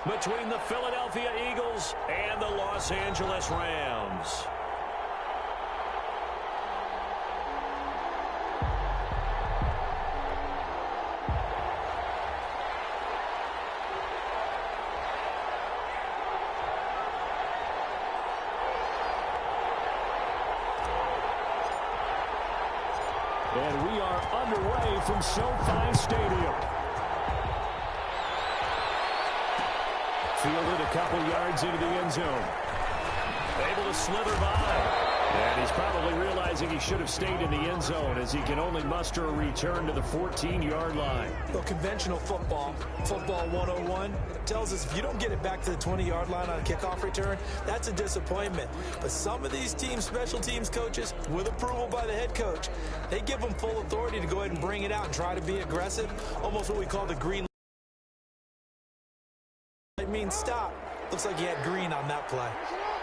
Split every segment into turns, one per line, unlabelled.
between the Philadelphia Eagles and the Los Angeles Rams.
And we are underway from SoFi Stadium. Fielded a couple yards into the end zone.
Able to slither by. And he's probably realizing he should have stayed in the end zone as he can only muster a return to the 14-yard line.
Well, conventional football 101, tells us if you don't get it back to the 20-yard line on a kickoff return, that's a disappointment. But some of these teams, special teams coaches, with approval by the head coach, they give them full authority to go ahead and bring it out and try to be aggressive, almost what we call the green. It means stop. Looks like he had green on that play.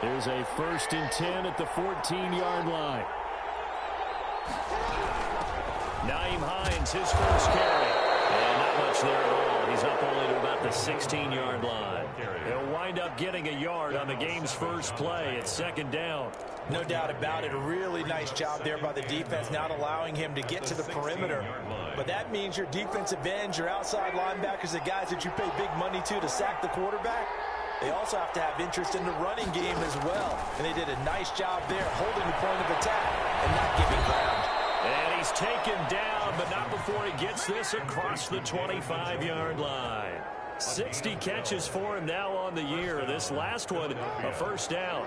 Here's a 1st and 10 at the 14-yard line.
Nyheim Hines, his first carry. And not much there at all. He's up only to about the 16-yard line. He'll wind up getting a yard on the game's first play at 2nd down.
No doubt about it. A really nice job there by the defense, not allowing him to get to the perimeter. But that means your defensive ends, your outside linebackers, the guys that you pay big money to sack the quarterback, they also have to have interest in the running game as well. And they did a nice job there holding the point of attack and not giving ground.
And he's taken down, but not before he gets this across the 25-yard line. 60 catches for him now on the year. This last one, a 1st down.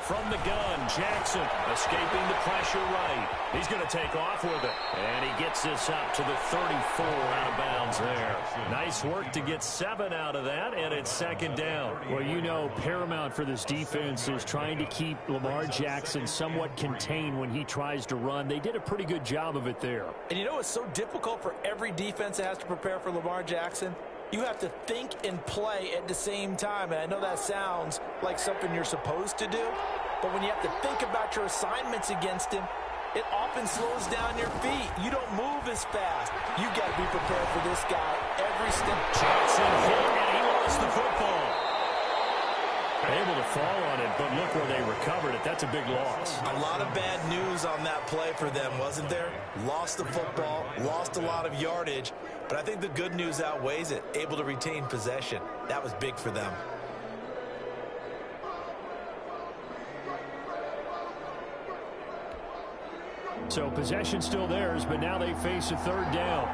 From the gun, Jackson escaping the pressure right. He's going to take off with it. And he gets this up to the 34 out of bounds there. Nice work to get 7 out of that, and it's 2nd down.
Well, you know, paramount for this defense is trying to keep Lamar Jackson somewhat contained when he tries to run. They did a pretty good job of it there.
And you know it's so difficult for every defense that has to prepare for Lamar Jackson? You have to think and play at the same time. And I know that sounds like something you're supposed to do, but when you have to think about your assignments against him, it often slows down your feet. You don't move as fast. You got to be prepared for this guy every step.
Jackson hit, and he lost the football. Able to fall on it, but look where they recovered it. That's a big loss.
A lot of bad news on that play for them, wasn't there? Lost the football, lost a lot of yardage, but I think the good news outweighs it. Able to retain possession. That was big for them.
So possession still theirs, but now they face a 3rd down.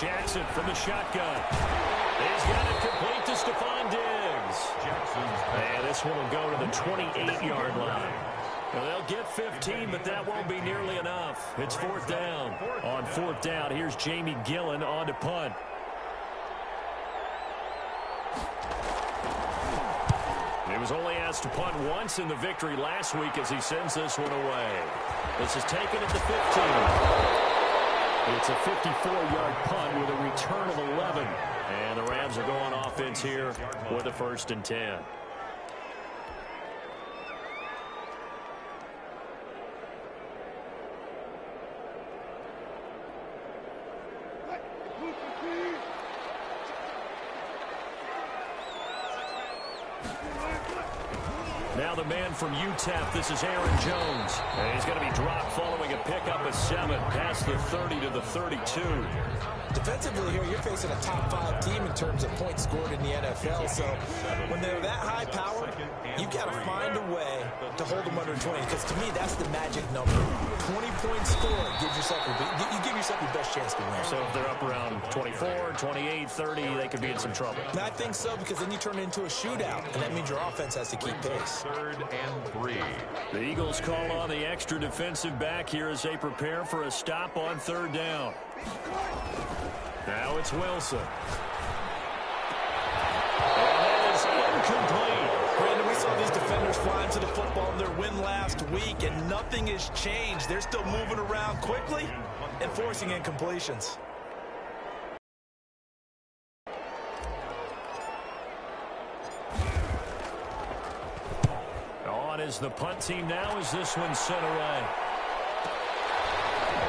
Jackson from the shotgun. He's got it complete to Stephon Diggs. And this one will go to the 28-yard line. Well, they'll get 15, but that won't be nearly enough. It's 4th down.
On 4th down, here's Jamie Gillen on to punt.
He was only asked to punt once in the victory last week as he sends this one away. This is taken at the 15.
It's a 54-yard punt with a return of 11.
And the Rams are going offense here with a 1st and 10. Now the man from UTEP, this is Aaron Jones. And he's going to be dropped following a pickup of 7 past the 30 to the 32.
Defensively here, you're facing a top 5 team in terms of points scored in the NFL. So when they're that high powered, you've got to find a way to hold them under 20. Because to me, that's the magic number. 20 points scored gives yourself you give yourself your best chance to win.
So if they're up around 24, 28, 30, they could be in some trouble.
And I think so, because then you turn it into a shootout, and that means your offense has to keep pace.
3rd and 3.
The Eagles call on the extra defensive back here as they prepare for a stop on 3rd down. Now it's Wilson. And that is incomplete.
Brandon, we saw these defenders flying to the football in their win last week, and nothing has changed. They're still moving around quickly and forcing incompletions.
as the punt team now as this one's sent away.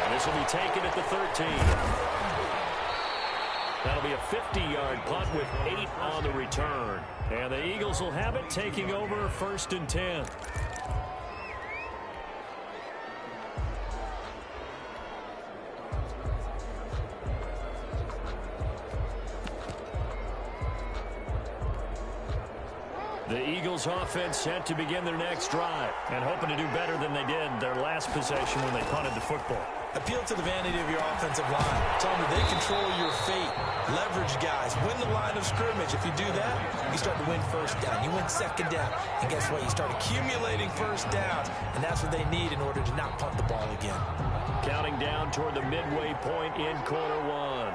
And this will be taken at the 13. That'll be a 50-yard punt with 8 on the return. And the Eagles will have it, taking over 1st and 10. The Eagles offense set to begin their next drive and hoping to do better than they did their last possession when they punted the football.
Appeal to the vanity of your offensive line. Tell them they control your fate. Leverage guys. Win the line of scrimmage. If you do that, you start to win first down. You win second down. And guess what? You start accumulating first downs. And that's what they need in order to not punt the ball again.
Counting down toward the midway point in quarter one.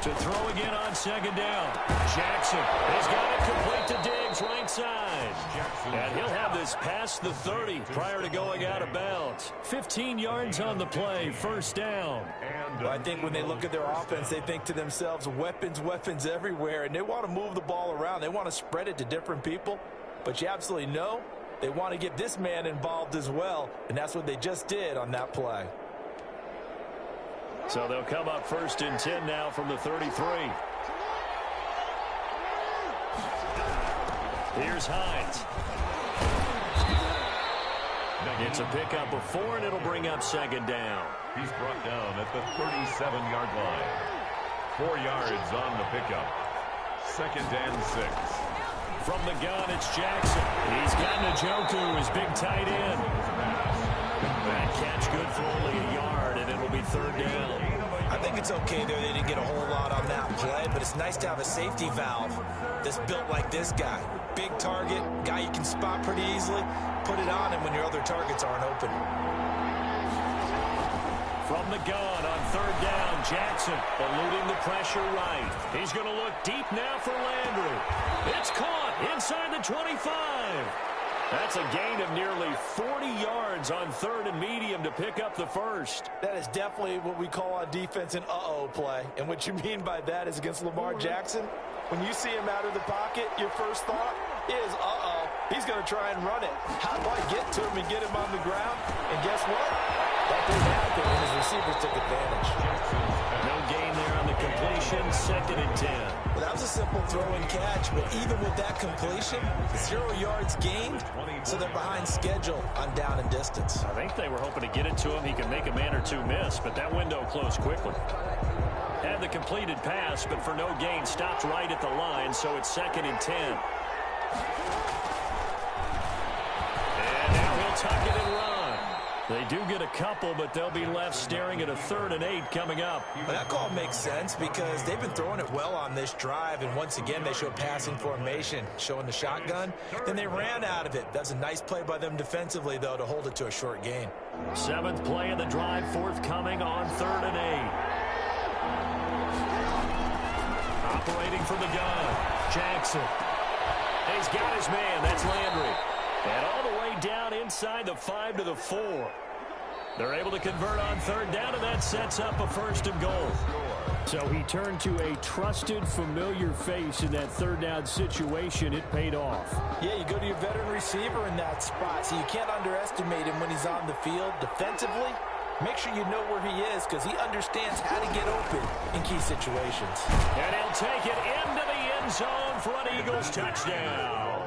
To throw again on second down. Jackson has got it complete to Diggs, right side. And he'll have this past the 30 prior to going out of bounds. 15 yards on the play, first down.
Well, I think when they look at their offense, they think to themselves, weapons, weapons everywhere. And they want to move the ball around. They want to spread it to different people. But you absolutely know they want to get this man involved as well. And that's what they just did on that play.
So they'll come up 1st and 10 now from the 33. Here's Hines. It's a pickup of 4, and it'll bring up second down.
He's brought down at the 37-yard line. 4 yards on the pickup. 2nd and 6.
From the gun, it's Jackson. He's got Njoku, his big tight end. That catch good for only a yard, and it'll be 3rd down.
I think it's okay there. They didn't get a whole lot on that play, but it's nice to have a safety valve that's built like this guy. Big target, guy you can spot pretty easily. Put it on him when your other targets aren't open.
From the gun on 3rd down, Jackson eluding the pressure right. He's going to look deep now for Landry. It's caught inside the 25. That's a gain of nearly 40 yards on 3rd and medium to pick up the first.
That is definitely what we call on defense an uh-oh play. And what you mean by that is against Lamar Jackson, when you see him out of the pocket, your first thought is, uh-oh, he's going to try and run it. How do I get to him and get him on the ground? And guess what? That didn't happen, and his receivers took advantage.
No gain there on the completion, 2nd and 10.
Well, that was a simple throw and catch, but even with that completion, 0 yards gained, so they're behind schedule on down and distance.
I think they were hoping to get it to him. He could make a man or two miss, but that window closed quickly. Had the completed pass, but for no gain, stopped right at the line, so it's 2nd and 10. And now he'll tuck it and run. They do get a couple, but they'll be left staring at a 3rd and 8 coming up.
Well, that call makes sense because they've been throwing it well on this drive, and once again they show passing formation, showing the shotgun. Then they ran out of it. That's a nice play by them defensively, though, to hold it to a short gain.
7th play of the drive, forthcoming on 3rd and 8. Operating from the gun, Jackson. He's got his man. That's Landry. And all the way down inside the 5 to the 4. They're able to convert on 3rd down, and that sets up a 1st and goal. So he turned to a trusted, familiar face in that 3rd down situation. It paid off.
Yeah, you go to your veteran receiver in that spot, so you can't underestimate him when he's on the field. Defensively, make sure you know where he is because he understands how to get open in key situations.
And he'll take it into the end zone for an Eagles touchdown.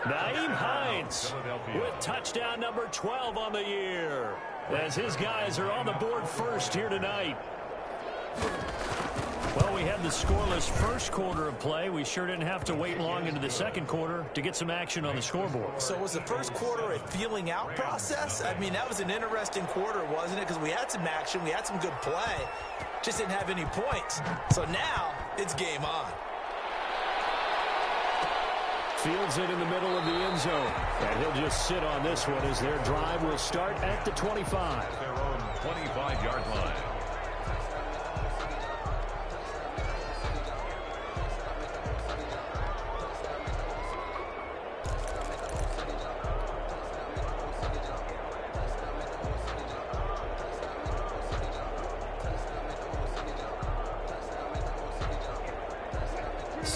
Nyheim Hines with touchdown number 12 on the year as his guys are on the board first here tonight. Well, we had the scoreless first quarter of play. We sure didn't have to wait long into the second quarter to get some action on the scoreboard.
So was the first quarter a feeling out process? I mean, that was an interesting quarter, wasn't it? Because we had some action, we had some good play, just didn't have any points. So now it's game on.
Fields it in the middle of the end zone. And he'll just sit on this one as their drive will start at the 25.
Their own 25-yard line.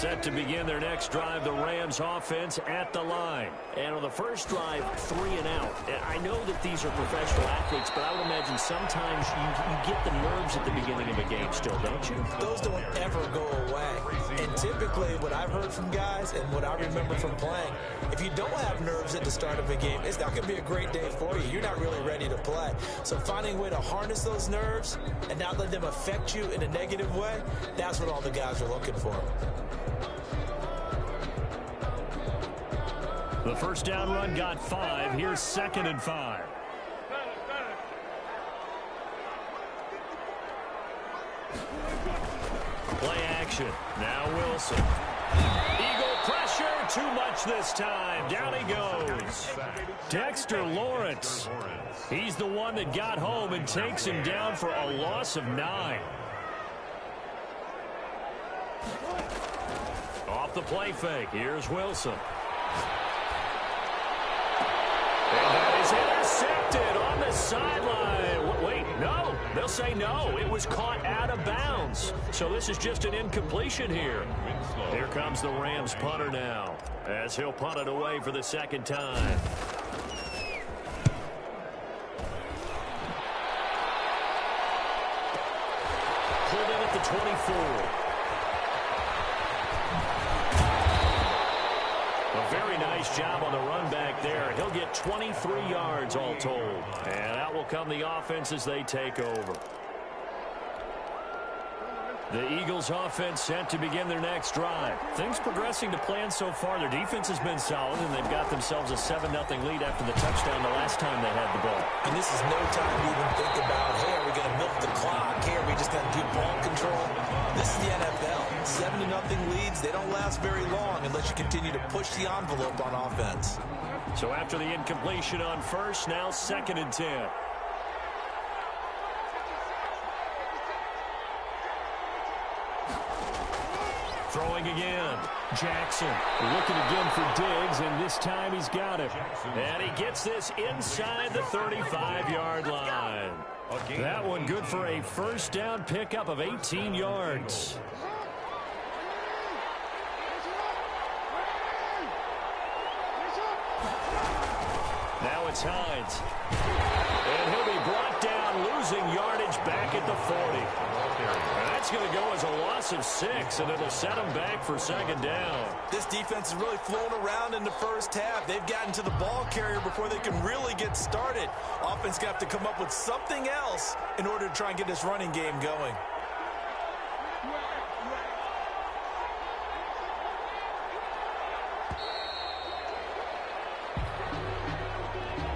set to begin their next drive. The Rams offense at the line.
And on the first drive, 3 and out. I know that these are professional athletes, but I would imagine sometimes you get the nerves at the beginning of a game still, don't you?
Those don't ever go away. And typically what I've heard from guys and what I remember from playing, if you don't have nerves at the start of a game, it's not going to be a great day for you. You're not really ready to play. So finding a way to harness those nerves and not let them affect you in a negative way, that's what all the guys are looking for.
The first down run got 5. Here's 2nd and 5. Play action. Now Wilson. Eagle pressure. Too much this time. Down he goes. Dexter Lawrence. He's the one that got home and takes him down for a loss of 9. Off the play fake. Here's Wilson. And that is intercepted on the sideline. Wait, no. They'll say no. It was caught out of bounds. So this is just an incompletion here. Here comes the Rams punter now, as he'll punt it away for the second time. Pulled in at the 24. A very nice job on the run back there. He'll get 23 yards all told. And out will come the offense as they take over. The Eagles offense set to begin their next drive. Things progressing to plan so far. Their defense has been solid, and they've got themselves a 7-0 lead after the touchdown the last time they had the ball.
And this is no time to even think about, hey, are we going to milk the clock? Hey, are we just going to do ball control? This is the NFL. 7-0 leads, they don't last very long unless you continue to push the envelope on offense.
So after the incompletion on first, now 2nd and 10. Throwing again. Jackson looking again for Diggs, and this time he's got it. And he gets this inside the 35-yard line. That one good for a first down pickup of 18 yards. Now it's Hines. And he'll be brought down, losing yardage back at the 40. And that's going to go as a loss of 6, and it'll set him back for 2nd down.
This defense has really flown around in the first half. They've gotten to the ball carrier before they can really get started. Offense going to have to come up with something else in order to try and get this running game going.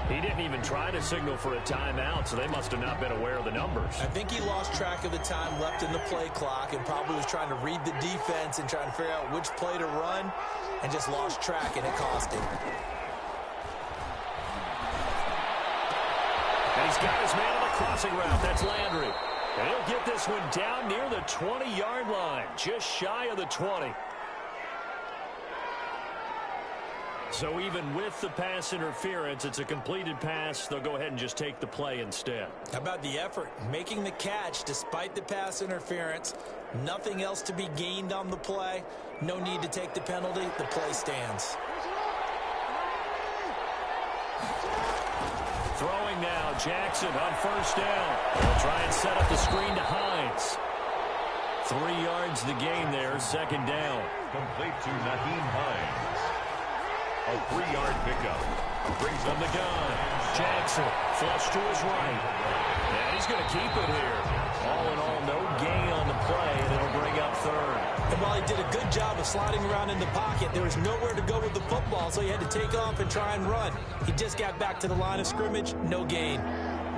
He didn't even try to signal for a timeout, so they must have not been aware of the numbers.
I think he lost track of the time left in the play clock and probably was trying to read the defense and trying to figure out which play to run and just lost track, and it cost him.
And he's got his man on the crossing route. That's Landry. And he'll get this one down near the 20-yard line, just shy of the 20. So even with the pass interference, it's a completed pass. They'll go ahead and just take the play instead.
How about the effort? Making the catch despite the pass interference. Nothing else to be gained on the play. No need to take the penalty. The play stands.
Throwing now, Jackson on first down. They'll try and set up the screen to Hines. 3 yards the gain there, 2nd down.
Complete to Naheem Hines. A 3-yard pickup.
Brings on the gun. Jackson flush to his right. And he's going to keep it here. All in all, no gain on the play, and it'll bring up 3rd.
And while he did a good job of sliding around in the pocket, there was nowhere to go with the football, so he had to take off and try and run. He just got back to the line of scrimmage, no gain.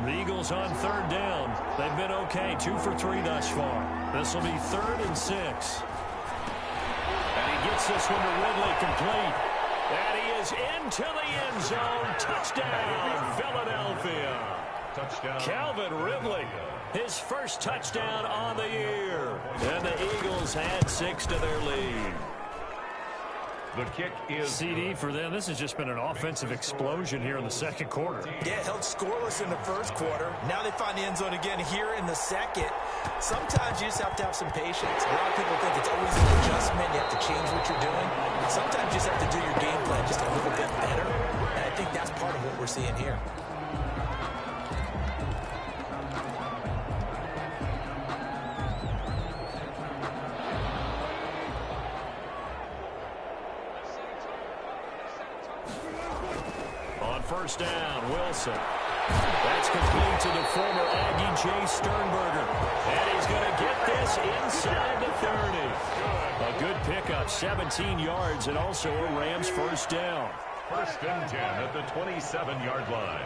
The Eagles on 3rd down. They've been okay, 2 for 3 thus far. This will be 3rd and 6. And he gets this one to Ridley complete. And he is into the end zone. Touchdown, Philadelphia.
Touchdown.
Calvin Ridley, his first touchdown on the year. And the Eagles add 6 to their lead.
The kick is
CD for them. This has just been an offensive explosion here in the second quarter.
Yeah, held scoreless in the first quarter. Now they find the end zone again here in the second. Sometimes you just have to have some patience. A lot of people think it's always an adjustment. You have to change what you're doing. Sometimes you just have to do your game plan just a little bit better. And I think that's part of what we're seeing here.
First down, Wilson. That's complete to the former Aggie, Jay Sternberger. And he's going to get this inside the 30. A good pickup, 17 yards, and also a Rams first down.
First and 10 at the 27-yard line.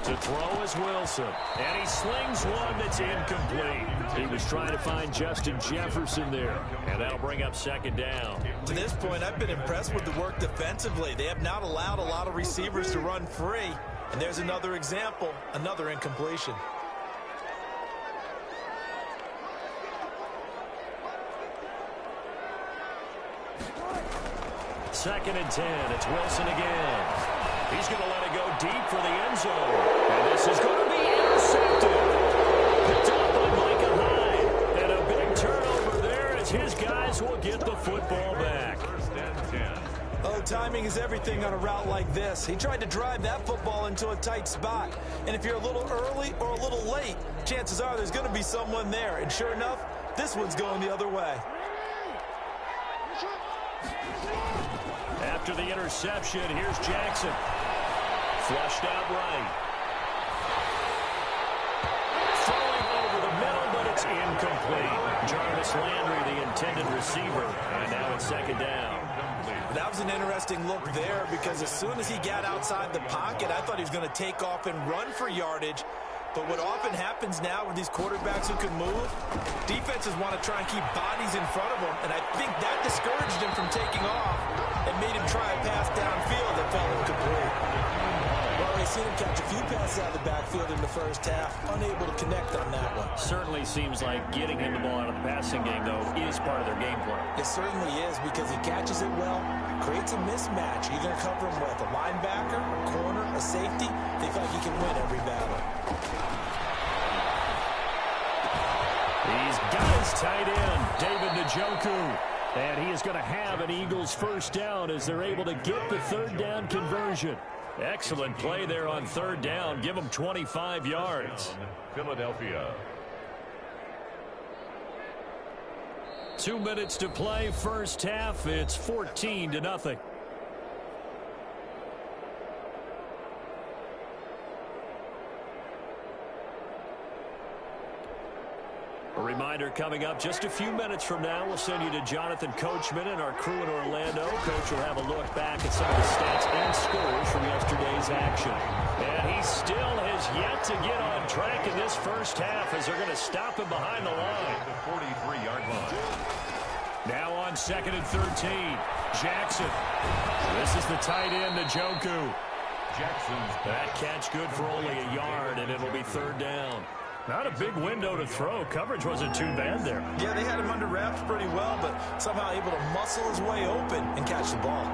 To throw is Wilson, and he slings one that's incomplete. He was trying to find Justin Jefferson there, and that'll bring up second down.
To this point, I've been impressed with the work defensively. They have not allowed a lot of receivers to run free, and there's another example, another incompletion.
Second and 10, it's Wilson again. He's going to let it go deep for the end zone. And this is going to be intercepted. Picked up by Micah Hyde. And a big turnover there as his guys will get the football back.
First and 10.
Oh, timing is everything on a route like this. He tried to drive that football into a tight spot. And if you're a little early or a little late, chances are there's going to be someone there. And sure enough, this one's going the other way.
After the interception, here's Jackson. Flushed out right. Throwing over the middle, but it's incomplete. Jarvis Landry, the intended receiver. And now it's second down.
That was an interesting look there because as soon as he got outside the pocket, I thought he was going to take off and run for yardage. But what often happens now with these quarterbacks who can move, defenses want to try and keep bodies in front of them, and I think that discouraged him from taking off and made him try a pass downfield that fell incomplete. Well, we've seen him catch a few passes out of the backfield in the first half, unable to connect on that one.
Certainly seems like getting him the ball out of the passing game, though, is part of their game plan.
It certainly is because he catches it well, creates a mismatch. You're going to cover him with a linebacker, a corner, a safety. They feel like he can win every battle.
He's got his tight end, David Njoku. And he is going to have an Eagles first down as they're able to get the third down conversion. Excellent play there on third down. Give them 25 yards.
Philadelphia.
2 minutes to play first half. It's 14-0. A reminder coming up just a few minutes from now, we'll send you to Jonathan Coachman and our crew in Orlando. Coach will have a look back at some of the stats and scores from yesterday's action. And he still has yet to get on track in this first half as they're going to stop him behind the line.
The 43-yard line.
Now on second and 13, Jackson. This is the tight end, Njoku.
Jackson's
That catch good for only a yard, and it'll be third down. Not a big window to throw. Coverage wasn't too bad there.
Yeah, they had him under wraps pretty well, but somehow able to muscle his way open and catch the ball.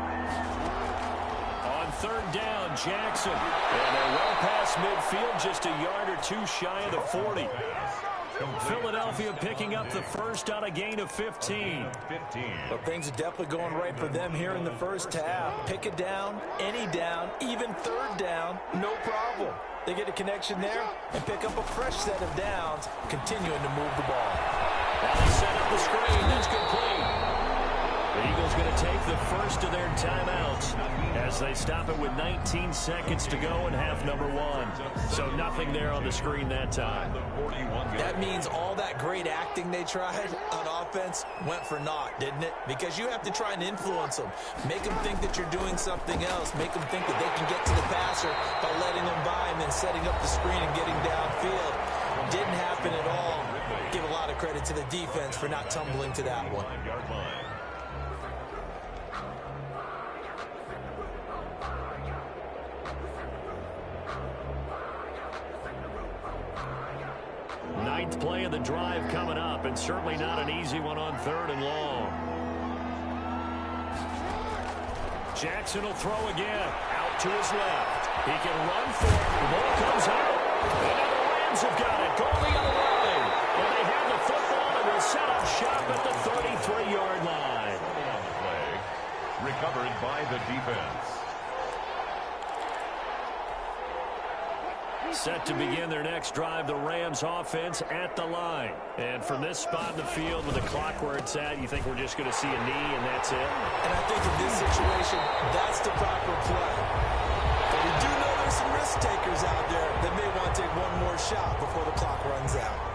On third down, Jackson. And they're well past midfield, just a yard or two shy of the 40. Philadelphia picking up the first on a gain of 15.
But things are definitely going right for them here in the first half. Pick it down, any down, even third down, no problem. They get a connection there and pick up a fresh set of downs, continuing to move the ball.
Now they set up the screen. That's complete. The Eagles going to take the first of their timeouts as they stop it with 19 seconds to go in half number one. So nothing there on the screen that time.
That means all that great acting they tried on offense went for naught, didn't it? Because you have to try and influence them. Make them think that you're doing something else. Make them think that they can get to the passer by letting them by and then setting up the screen and getting downfield. Didn't happen at all. Give a lot of credit to the defense for not tumbling to that one.
the drive coming up, and certainly not an easy one on 3rd and long. Jackson will throw again. Out to his left. He can run for it. The ball comes out. And now the Rams have got it. Going the other way. And they have the football and will set up shop at the 33-yard line.
Play recovered by the defense.
Set to begin their next drive, the Rams offense at the line. And from this spot in the field with the clock where it's at, you think we're just going to see a knee and that's it?
And I think in this situation, that's the proper play. But we do know there's some risk takers out there that may want to take one more shot before the clock runs out.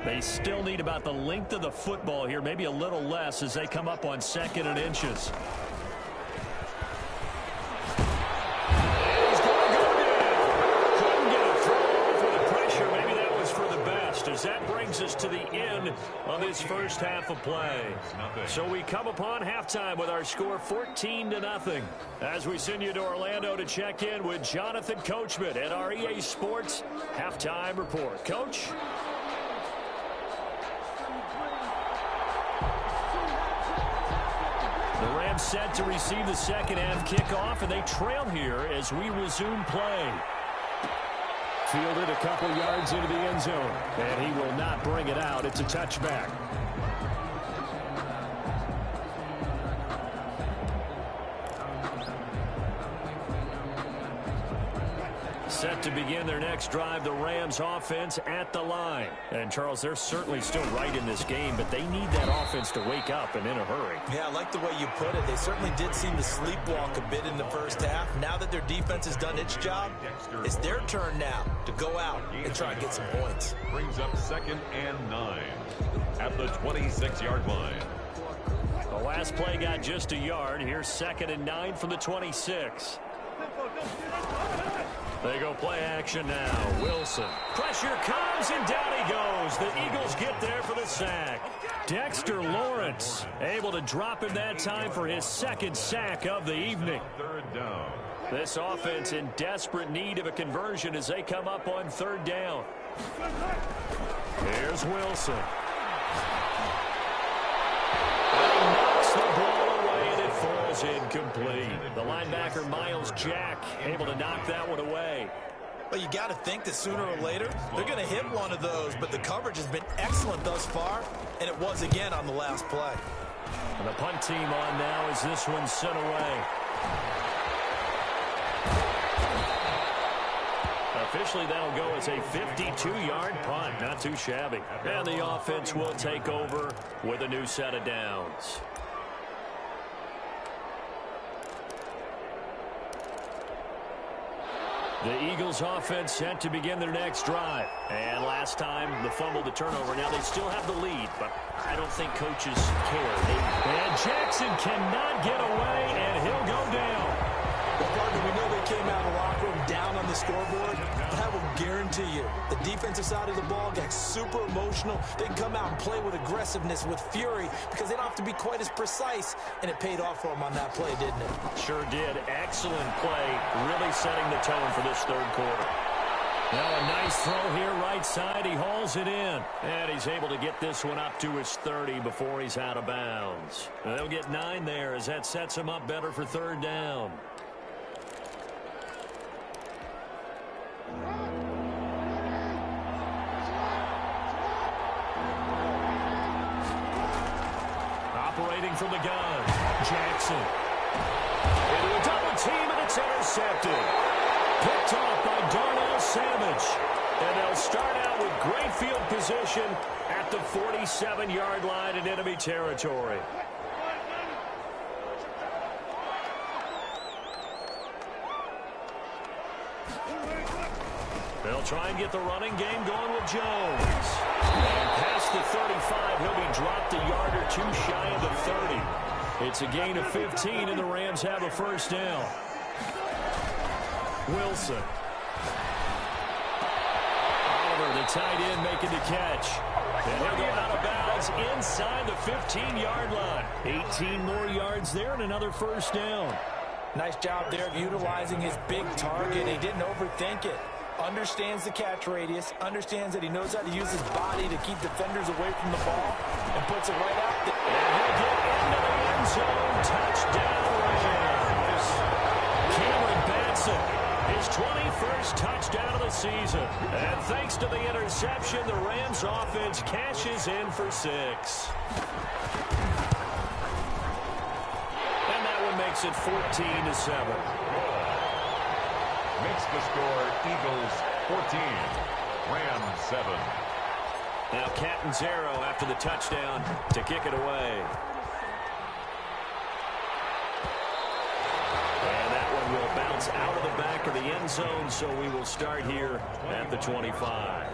They still need about the length of the football here, maybe a little less as they come up on 2nd and inches. He's going to go down. Couldn't get a throw off with the pressure. Maybe that was for the best as that brings us to the end of this first half of play. So we come upon halftime with our score 14-0. As we send you to Orlando to check in with Jonathan Coachman at our EA Sports Halftime Report. Coach? The Rams set to receive the second half kickoff, and they trail here as we resume play. Fielded a couple yards into the end zone, and he will not bring it out. It's a touchback. Set to begin their next drive, the Rams offense at the line. And, Charles, they're certainly still right in this game, but they need that offense to wake up and in a hurry.
Yeah, I like the way you put it. They certainly did seem to sleepwalk a bit in the first half. Now that their defense has done its job, it's their turn now to go out and try and get some points.
Brings up 2nd and 9 at the 26-yard line.
The last play got just a yard. Here's 2nd and 9 from the 26. They go play action now. Wilson. Pressure comes, and down he goes. The Eagles get there for the sack. Dexter Lawrence able to drop him that time for his 2nd sack of the evening.
3rd down.
This offense in desperate need of a conversion as they come up on 3rd down. Here's Wilson. And he knocks the ball away, and it falls incomplete. The linebacker, Miles Jack, able to knock that one away.
Well, you got to think that sooner or later they're going to hit one of those, but the coverage has been excellent thus far, and it was again on the last play.
And the punt team on now as this one's sent away. Officially, that'll go as a 52-yard punt. Not too shabby. And the offense will take over with a new set of downs. The Eagles offense set to begin their next drive. And last time, the fumble, the turnover. Now they still have the lead, but I don't think coaches care. And Jackson cannot get away, and he'll go down.
Well, partner, we know they came out of the locker room down on the scoreboard, but I will guarantee you the defensive side of the ball got super emotional. They can come out and play with aggressiveness, with fury, because they don't have to be quite as precise, and it paid off for them on that play, didn't it?
Sure did. Excellent play, really setting the tone for this 3rd quarter. Now a nice throw here, right side. He hauls it in, and he's able to get this one up to his 30 before he's out of bounds. They'll get 9 there as that sets him up better for 3rd down. Operating from the gun, Jackson. Into a double team, and it's intercepted. Picked off by Darnell Savage. And they'll start out with great field position at the 47-yard line in enemy territory. They'll try and get the running game going with Jones. And past the 35, he'll be dropped a yard or two shy of the 30. It's a gain of 15, and the Rams have a 1st down. Wilson. Oliver, the tight end, making the catch. And he'll go out of bounds is inside the 15-yard line. 18 more yards there and another first down.
Nice job there of utilizing his big target. He didn't overthink it. Understands the catch radius, understands that he knows how to use his body to keep defenders away from the ball, and puts it right out there.
And he'll get into the end zone. Touchdown, Rams. Cameron Batson, his 21st touchdown of the season. And thanks to the interception, the Rams offense cashes in for 6. And that one makes it 14-7.
Makes the score Eagles 14, Rams 7.
Now Catanzaro after the touchdown to kick it away. And that one will bounce out of the back of the end zone, so we will start here at the 25.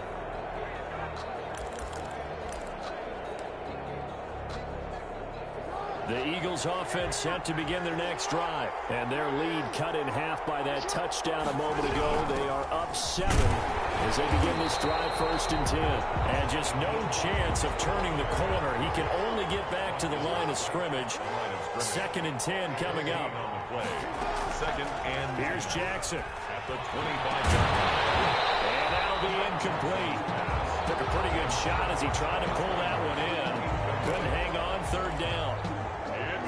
The Eagles offense set to begin their next drive. And their lead cut in half by that touchdown a moment ago. They are up 7 as they begin this drive 1st and 10. And just no chance of turning the corner. He can only get back to the line of scrimmage. 2nd and 10 coming up.
Second and
here's Jackson
at the 25-yard line.
And that'll be incomplete. Took a pretty good shot as he tried to pull that one in. Couldn't hang on 3rd down.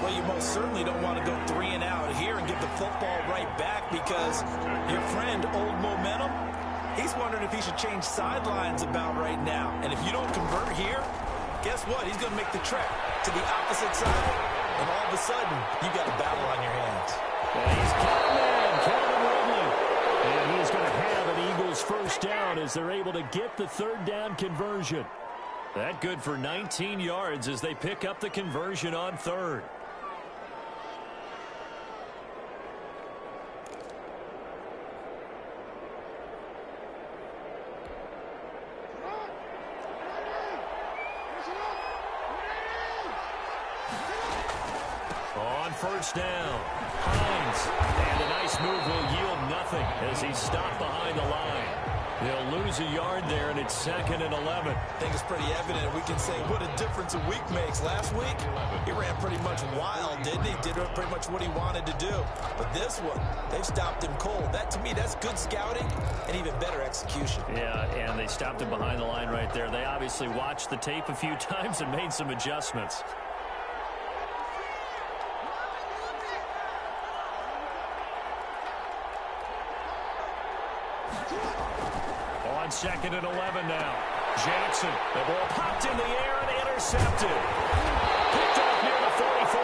Well, you most certainly don't want to go 3 and out here and give the football right back, because your friend, Old Momentum, he's wondering if he should change sidelines about right now. And if you don't convert here, guess what? He's going to make the trek to the opposite side. And all of a sudden, you got a battle on your hands.
And he's Calvin Ridley. And he's going to have an Eagles first down as they're able to get the 3rd down conversion. That good for 19 yards as they pick up the conversion on 3rd. On 1st down, Hines. And a nice move will yield nothing as he's stopped behind the line. They'll lose a yard there, and it's 2nd and 11.
I think it's pretty evident. We can say what a difference a week makes. Last week, he ran pretty much wild, didn't he? Did pretty much what he wanted to do. But this one, they've stopped him cold. That, to me, that's good scouting and even better execution.
Yeah, and they stopped him behind the line right there. They obviously watched the tape a few times and made some adjustments. On 2nd and 11 now. Jackson, the ball popped in the air and intercepted. Picked off near the 44.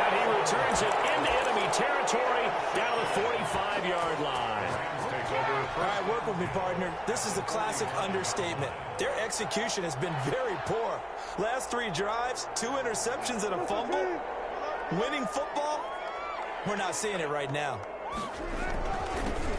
And he returns it into enemy territory down the 45-yard line.
All right, work with me, partner. This is a classic understatement. Their execution has been very poor. Last 3 drives, 2 interceptions and a fumble. Winning football? We're not seeing it right now.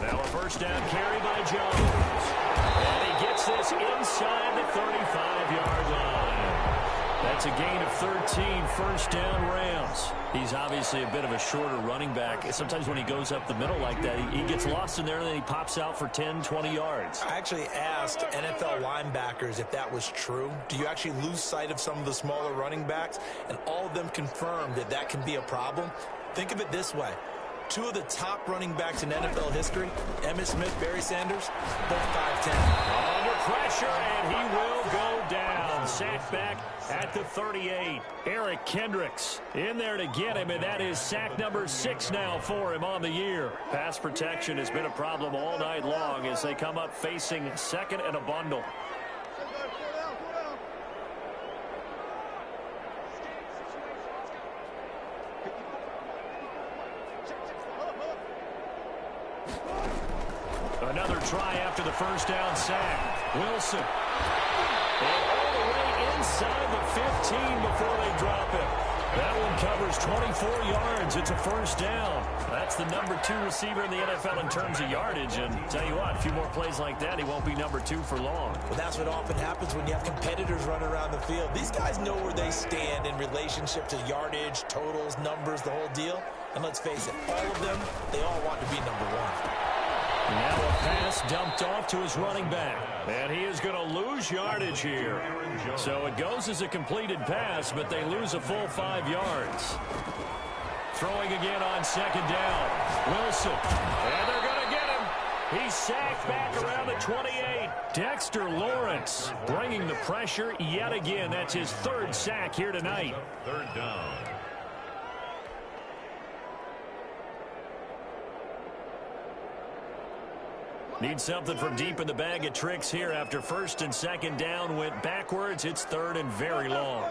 Now a first down carry by Jones. And he gets this inside the 35-yard line. That's a gain of 13, first down Rams. He's obviously a bit of a shorter running back. Sometimes when he goes up the middle like that, he gets lost in there and then he pops out for 10, 20 yards.
I actually asked NFL linebackers if that was true. Do you actually lose sight of some of the smaller running backs? And all of them confirmed that that can be a problem. Think of it this way. 2 of the top running backs in NFL history, Emmitt Smith, Barry Sanders, both 5'10".
Under pressure, and he will go down. Sacked back at the 38. Eric Kendricks in there to get him, and that is sack number 6 now for him on the year. Pass protection has been a problem all night long as they come up facing 2nd and a bundle. Another try after the first down sack. Wilson. And all the way inside the 15 before they drop it. That one covers 24 yards. It's a first down. That's the number 2 receiver in the NFL in terms of yardage. And tell you what, a few more plays like that, he won't be number 2 for long.
Well, that's what often happens when you have competitors running around the field. These guys know where they stand in relationship to yardage, totals, numbers, the whole deal. And let's face it, all of them, they all want to be number 1.
Now a pass dumped off to his running back. And he is going to lose yardage here. So it goes as a completed pass, but they lose a full 5 yards. Throwing again on second down. Wilson. And they're going to get him. He's sacked back around the 28. Dexter Lawrence bringing the pressure yet again. That's his 3rd sack here tonight.
3rd down.
Need something from deep in the bag of tricks here after 1st and 2nd down went backwards. It's 3rd and very long.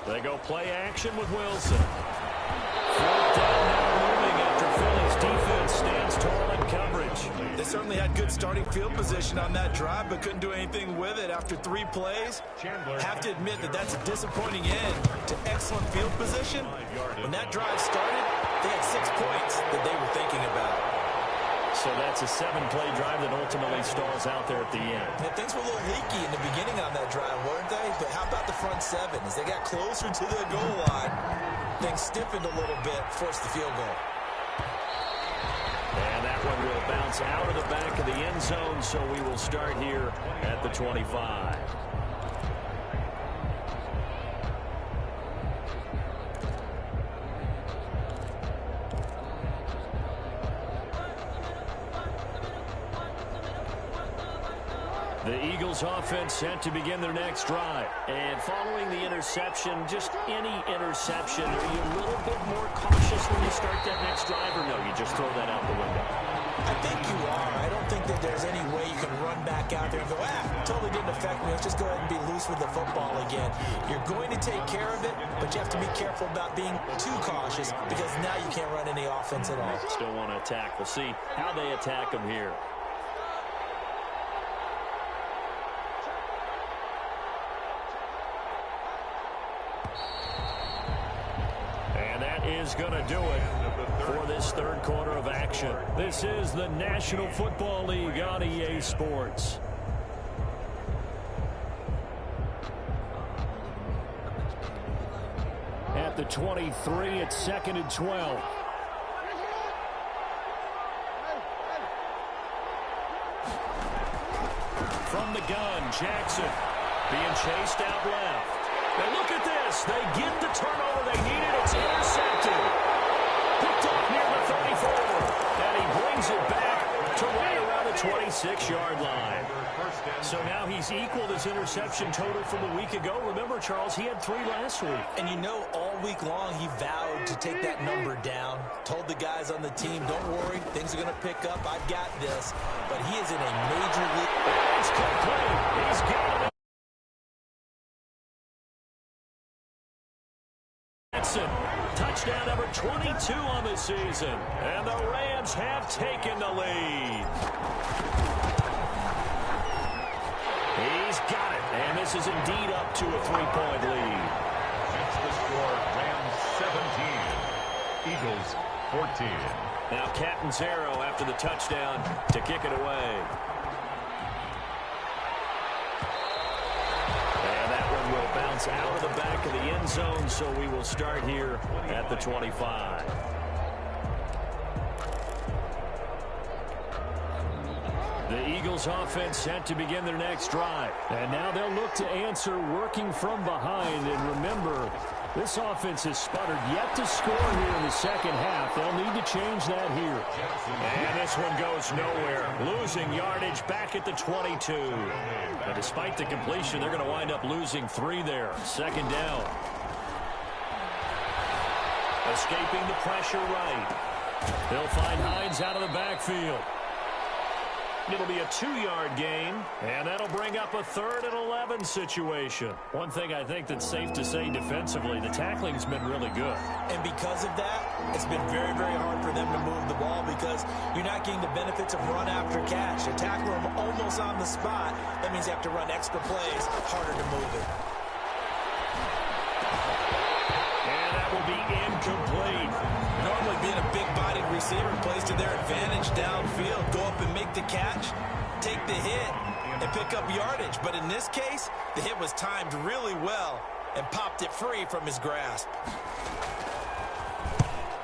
They go play action with Wilson. 4th down now moving after Philly's defense stands tall in coverage.
They certainly had good starting field position on that drive, but couldn't do anything with it after 3 plays. Have to admit that that's a disappointing end to excellent field position. When that drive started, they had 6 points that they were thinking about.
So that's a 7-play drive that ultimately stalls out there at the end.
Yeah, things were a little leaky in the beginning on that drive, weren't they? But how about the front 7? As they got closer to the goal line, things stiffened a little bit, forced the field goal.
And that one will bounce out of the back of the end zone, so we will start here at the 25. The Eagles offense set to begin their next drive. And following the interception, just any interception, are you a little bit more cautious when you start that next drive, or no, you just throw that out the window?
I think you are. I don't think that there's any way you can run back out there and go, totally didn't affect me. Let's just go ahead and be loose with the football again. You're going to take care of it, but you have to be careful about being too cautious because now you can't run any offense at all.
Still want to attack. We'll see how they attack them here. Is going to do it for this 3rd quarter of action. This is the National Football League on EA Sports. At the 23, it's 2nd and 12. From the gun, Jackson being chased out left. And look at this. They get the turnover they needed. It's intercepted. Picked off near the 34. And he brings it back to right around the 26-yard line. So now he's equaled his interception total from a week ago. Remember, Charles, he had 3 last week.
And you know, all week long he vowed to take that number down. Told the guys on the team, don't worry, things are going to pick up. I've got this. But he is in a major league.
It's complete. He's got it. Touchdown number 22 on the season. And the Rams have taken the lead. He's got it. And this is indeed up to a 3-point lead.
That's the score. Rams 17. Eagles 14.
Now Catanzaro after the touchdown to kick it away. Bounce out of the back of the end zone, so we will start here at the 25. The Eagles offense set to begin their next drive. And now they'll look to answer working from behind. And remember, this offense has sputtered yet to score here in the second half. They'll need to change that here. And this one goes nowhere. Losing yardage back at the 22. And despite the completion, they're going to wind up losing 3 there. 2nd down. Escaping the pressure right. They'll find Hines out of the backfield. It'll be a 2-yard gain, and that'll bring up a 3rd and 11 situation. One thing I think that's safe to say defensively, the tackling's been really good.
And because of that, it's been very, very hard for them to move the ball because you're not getting the benefits of run after catch. You tackle them almost on the spot. That means you have to run extra plays, harder to move it.
And that will be incomplete.
Normally being a big-bodied receiver plays to their advantage downfield. Go up and make the catch, take the hit, and pick up yardage. But in this case, the hit was timed really well, and popped it free from his grasp.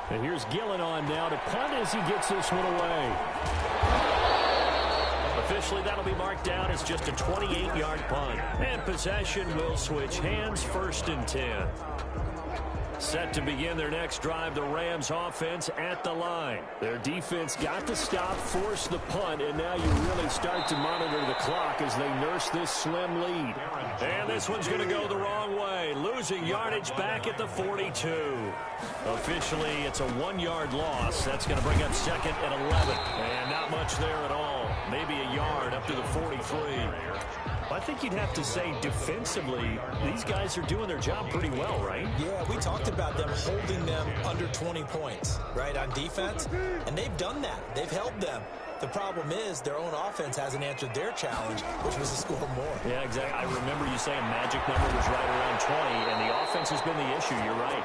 And here's Gillen on now to punt as he gets this one away. Officially, that'll be marked down as just a 28-yard punt. And possession will switch hands, 1st and 10. Set to begin their next drive, the Rams offense at the line. Their defense got the stop, forced the punt, and now you really start to monitor the clock as they nurse this slim lead. And this one's going to go the wrong way, losing yardage back at the 42. Officially, it's a 1-yard loss. That's going to bring up 2nd and 11. And not much there at all. Maybe a yard up to the 43. I think you'd have to say defensively, these guys are doing their job pretty well, right?
Yeah, we talked about them holding them under 20 points, right, on defense, and they've done that. They've held them. The problem is their own offense hasn't answered their challenge, which was to score more.
Yeah, exactly. I remember you saying magic number was right around 20, and the offense has been the issue. You're right.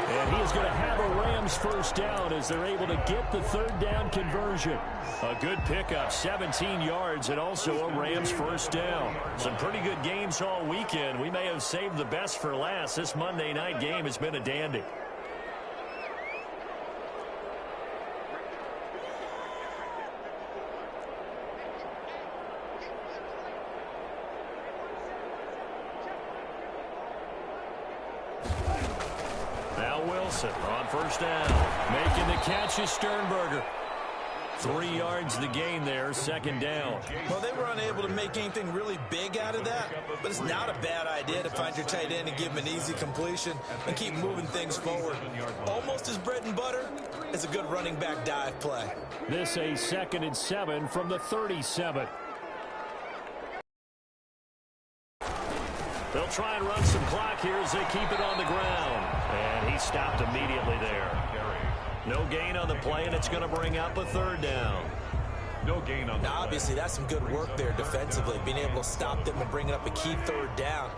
And he is going to have a Rams 1st down as they're able to get the 3rd down conversion. A good pickup, 17 yards, and also a Rams 1st down. Some pretty good games all weekend. We may have saved the best for last. This Monday night game has been a dandy. Wilson on 1st down. Making the catch is Sternberger. 3 yards the gain there, 2nd down.
Well, they were unable to make anything really big out of that, but it's not a bad idea to find your tight end and give him an easy completion and keep moving things forward. Almost as bread and butter as a good running back dive play.
This a 2nd and 7 from the 37. They'll try and run some clock here as they keep it on the ground. And he stopped immediately there. No gain on the play, and it's going to bring up a 3rd down.
No gain on the play.
Obviously, that's some good work there defensively, being able to stop them and bring up a key 3rd down.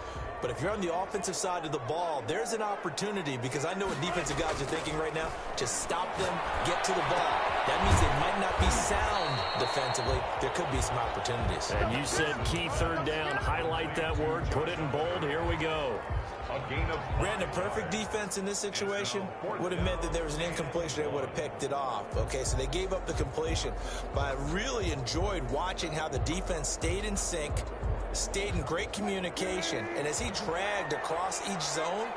But if you're on the offensive side of the ball, there's an opportunity, because I know what defensive guys are thinking right now. Just stop them, get to the ball. That means they might not be sound defensively. There could be some opportunities.
And you said key 3rd down. Highlight that word. Put it in bold. Here we go.
Brandon, perfect defense in this situation would have meant that there was an incompletion. They would have picked it off. Okay, so they gave up the completion. But I really enjoyed watching how the defense stayed in sync, stayed in great communication, and as he dragged across each zone,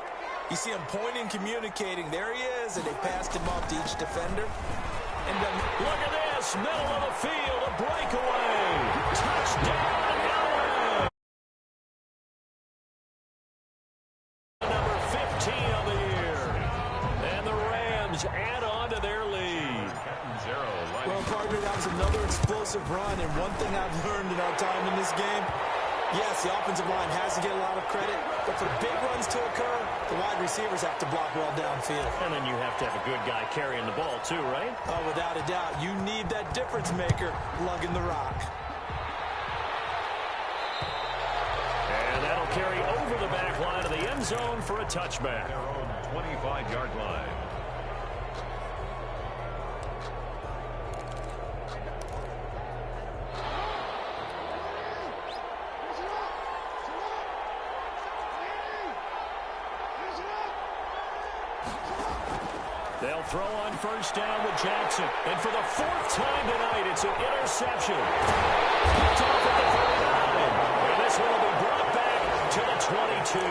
you see him pointing, communicating. There he is, and they passed him off to each defender.
And then look at this, middle of the field, a breakaway. Touchdown, Allen. Number 15 of the year. And the Rams add on to their lead.
Well, partner, that was another explosive run, and one thing I've learned in our time in this game, yes, the offensive line has to get a lot of credit, but for big runs to occur, the wide receivers have to block well downfield.
And then you have to have a good guy carrying the ball too, right?
Oh, without a doubt. You need that difference maker lugging the rock.
And that'll carry over the back line of the end zone for a touchback.
Their own 25-yard line.
They'll throw on 1st down with Jackson. And for the 4th time tonight, it's an interception. Picked off at the 39. And this one will be brought back to the 22.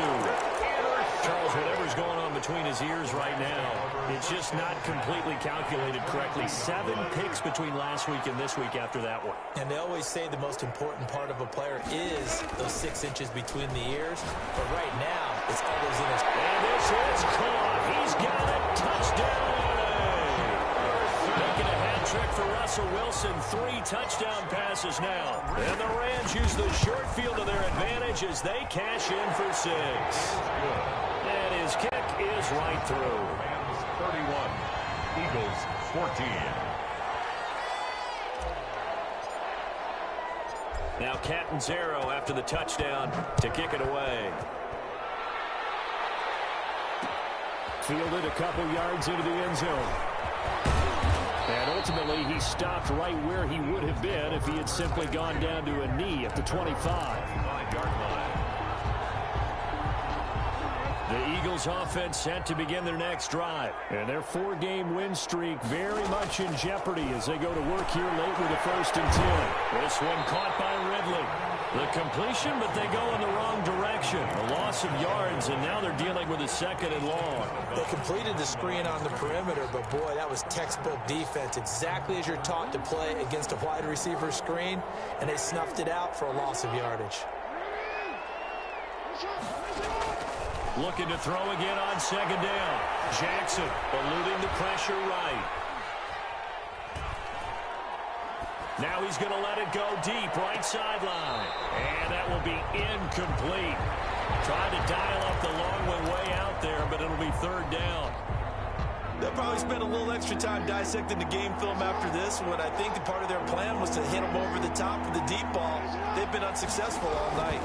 Charles, whatever's going on between his ears right now, it's just not completely calculated correctly. 7 picks between last week and this week after that one.
And they always say the most important part of a player is those 6 inches between the ears. But right now, it's all those inches.
And this is caught. He's got it. Touchdown. Making a hat trick for Russell Wilson. 3 touchdown passes now. And the Rams use the short field to their advantage as they cash in for 6. And his kick is right through.
Rams 31, Eagles 14.
Now Catanzaro after the touchdown to kick it away. Fielded a couple yards into the end zone. And ultimately, he stopped right where he would have been if he had simply gone down to a knee at the 25.
5-yard line.
Eagles offense set to begin their next drive. And their 4-game win streak very much in jeopardy as they go to work here late with a 1st and 10. This one caught by Ridley. The completion, but they go in the wrong direction. A loss of yards, and now they're dealing with a 2nd and long.
They completed the screen on the perimeter, but boy, that was textbook defense. Exactly as you're taught to play against a wide receiver screen, and they snuffed it out for a loss of yardage.
Looking to throw again on 2nd down. Jackson eluding the pressure right. Now he's going to let it go deep, right sideline. And that will be incomplete. Trying to dial up the long way out there, but it'll be 3rd down.
They'll probably spend a little extra time dissecting the game film after this one. I think the part of their plan was to hit them over the top with the deep ball. They've been unsuccessful all night.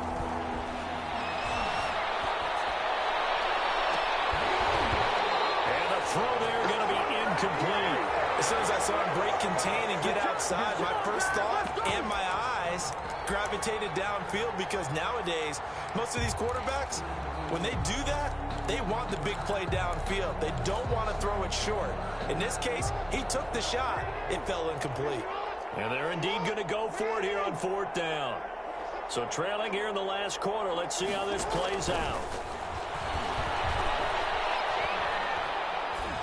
And the throw there going to be incomplete.
As soon as I saw him break contain and get outside, my first thought and my eyes gravitated downfield, because nowadays, most of these quarterbacks, when they do that, they want the big play downfield. They don't want to throw it short. In this case, he took the shot. It fell incomplete.
And they're indeed going to go for it here on 4th down. So trailing here in the last quarter, let's see how this plays out.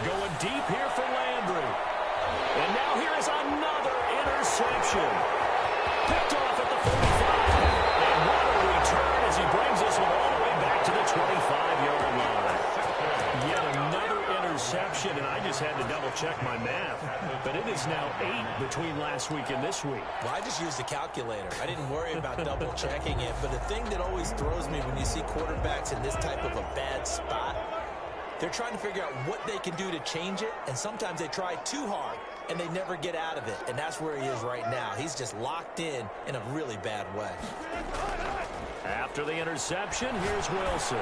Going deep here for Landry. And now here is another interception. Picked off at the 45. And what a return as he brings this one all the way back to the 25-yard line. Yet another interception, and I just had to double-check my math. But it is now 8 between last week and this week.
Well, I just used the calculator. I didn't worry about double-checking it. But the thing that always throws me when you see quarterbacks in this type of a bad spot, they're trying to figure out what they can do to change it, and sometimes they try too hard, and they never get out of it, and that's where he is right now. He's just locked in a really bad way.
After the interception, here's Wilson.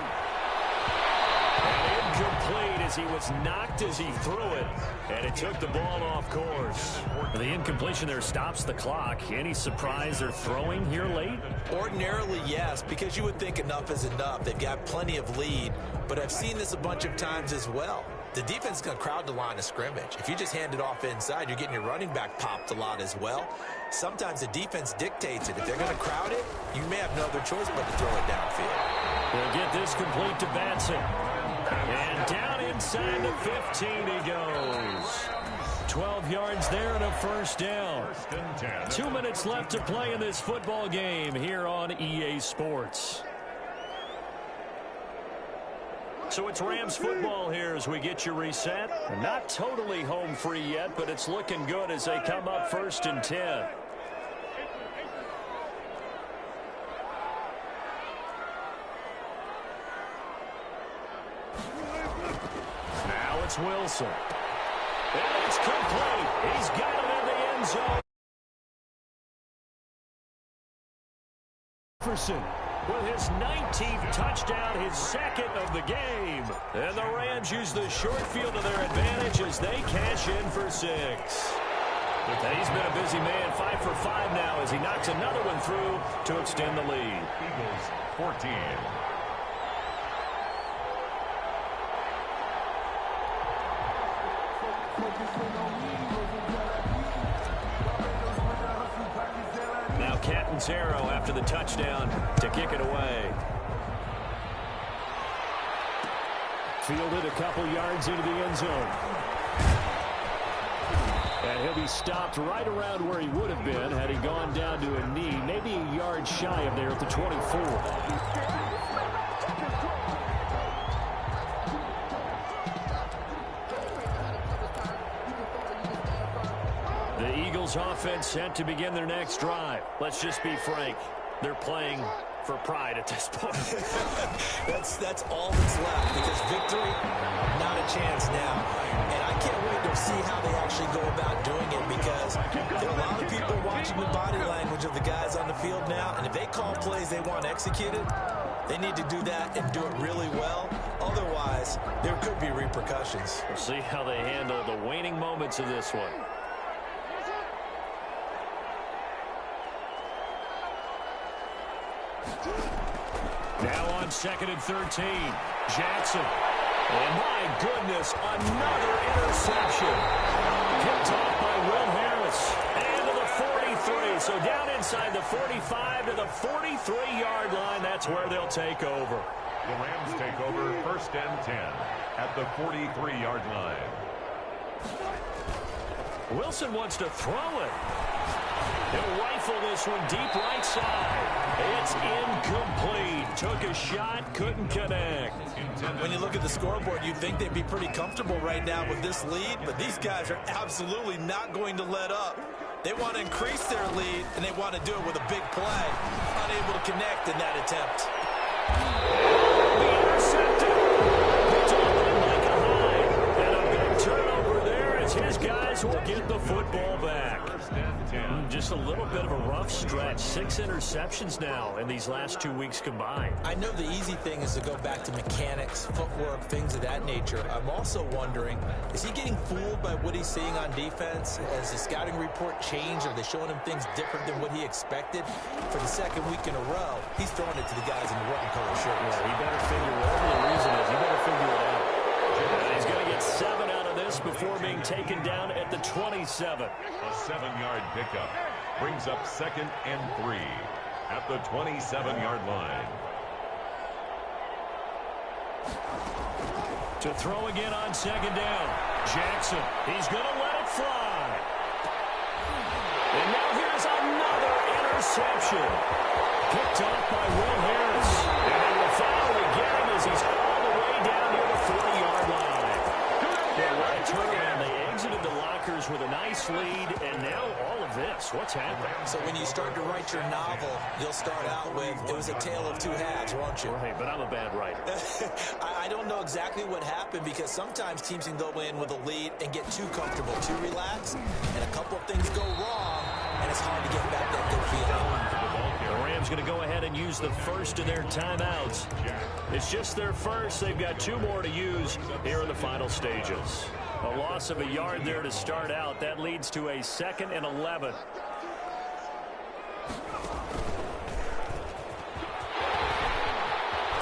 And incomplete as he was knocked as he threw it, and it took the ball off course. The incompletion there stops the clock. Any surprise they're throwing here late?
Ordinarily, yes, because you would think enough is enough. They've got plenty of lead, but I've seen this a bunch of times as well. The defense is going to crowd the line of scrimmage. If you just hand it off inside, you're getting your running back popped a lot as well. Sometimes the defense dictates it. If they're going to crowd it, you may have no other choice but to throw it downfield.
They'll get this complete to Batson. And down inside the 15 he goes. 12 yards there and a 1st down. 2 minutes left to play in this football game here on EA Sports. So it's Rams football here as we get you reset. Not totally home free yet, but it's looking good as they come up 1st and 10. Now it's Wilson. And it's complete. He's got it in the end zone. Jefferson with his 19th touchdown, his 2nd of the game. And the Rams use the short field to their advantage as they cash in for 6. And he's been a busy man, 5 for 5 now as he knocks another one through to extend the lead.
Eagles 14.
Now Catanzaro after the touchdown to kick it away. Fielded a couple yards into the end zone. And he'll be stopped right around where he would have been had he gone down to a knee, maybe a yard shy of there at the 24. The Eagles offense set to begin their next drive. Let's just be frank. They're playing for pride at this point.
That's all that's left, because victory, not a chance now. And I can't wait to see how they actually go about doing it, because there are a lot of people watching the body language of the guys on the field now, and if they call plays they want executed, they need to do that and do it really well. Otherwise, there could be repercussions.
We'll see how they handle the waning moments of this one. Now on 2nd and 13. Jackson. And my goodness, another interception. Picked off by Will Harris. And to the 43. So down inside the 45 to the 43-yard line. That's where they'll take over.
The Rams take over 1st and 10 at the 43-yard line.
Wilson wants to throw it. He'll rifle this one deep right side. It's incomplete. Took a shot, couldn't connect.
When you look at the scoreboard, you'd think they'd be pretty comfortable right now with this lead, but these guys are absolutely not going to let up. They want to increase their lead, and they want to do it with a big play. Unable to connect in that attempt.
Intercepted. Picked off by Micah Hyde. And a big turnover there as his guys will get the football back. Just a little bit of a rough stretch. 6 interceptions now in these last 2 weeks combined.
I know the easy thing is to go back to mechanics, footwork, things of that nature. I'm also wondering, is he getting fooled by what he's seeing on defense? Has the scouting report changed? Are they showing him things different than what he expected? For the 2nd week in a row, he's throwing it to the guys in the red and color shirts.
Yeah, he better figure whatever the reason is. He better figure it out. And he's going to get 7 out of this before being taken down at the 27.
A 7-yard pickup brings up 2nd and 3 at the 27-yard line.
To throw again on 2nd down. Jackson, he's going to let it fly. And now here's another interception. Picked off by Will Harris. And they will finally get him as he's all the way down near the 40-yard line. Yeah, what a turnaround. They exited the lockers with a nice lead, and now all of this. What's happening?
So when you start to write your novel, you'll start out with, it was a tale of 2 halves, won't you?
Right, but I'm a bad writer.
I don't know exactly what happened because sometimes teams can go in with a lead and get too comfortable, too relaxed, and a couple of things go wrong, and it's hard to get back that good feeling.
The Rams going to go ahead and use the first of their timeouts. It's just their first. They've got 2 more to use here in the final stages. A loss of a yard there to start out. That leads to a 2nd and 11.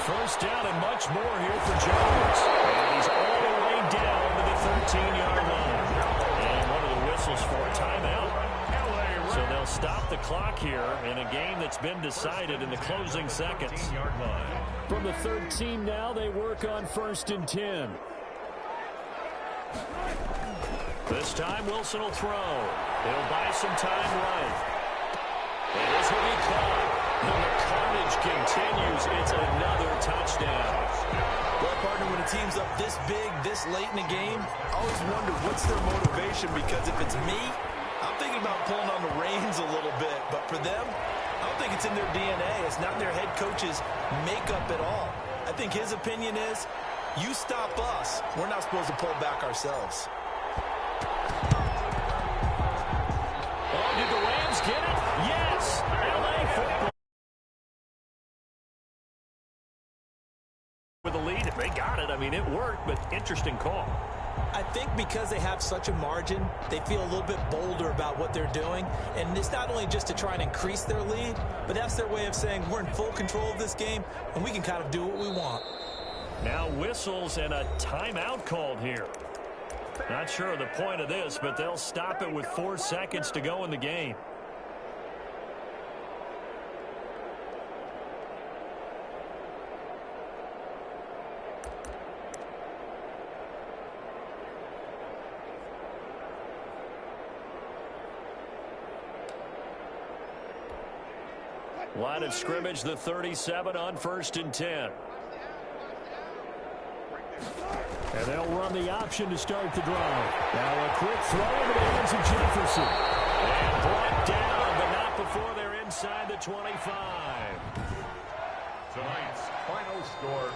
First down and much more here for Jones. And he's all the way down to the 13-yard line. And one of the whistles for a timeout. So they'll stop the clock here in a game that's been decided in the closing seconds. From the 13 now, they work on 1st and 10. This time, Wilson will throw. He'll buy some time right. And this will be caught. And the carnage continues. It's another touchdown.
Well, partner, when a team's up this big, this late in the game, I always wonder what's their motivation, because if it's me, I'm thinking about pulling on the reins a little bit. But for them, I don't think it's in their DNA. It's not in their head coach's makeup at all. I think his opinion is, you stop us, we're not supposed to pull back ourselves.
Oh, did the Rams get it? Yes! LA football. With the lead, if they got it, I mean, it worked, but interesting call.
I think because they have such a margin, they feel a little bit bolder about what they're doing. And it's not only just to try and increase their lead, but that's their way of saying we're in full control of this game, and we can kind of do what we want.
Now whistles and a timeout called here. Not sure of the point of this, but they'll stop it with 4 seconds to go in the game. Line of scrimmage, the 37 on 1st and 10. And they'll run the option to start the drive. Now a quick throw into the hands of Jefferson. And brought down, but not before they're inside the 25.
Tonight's final score,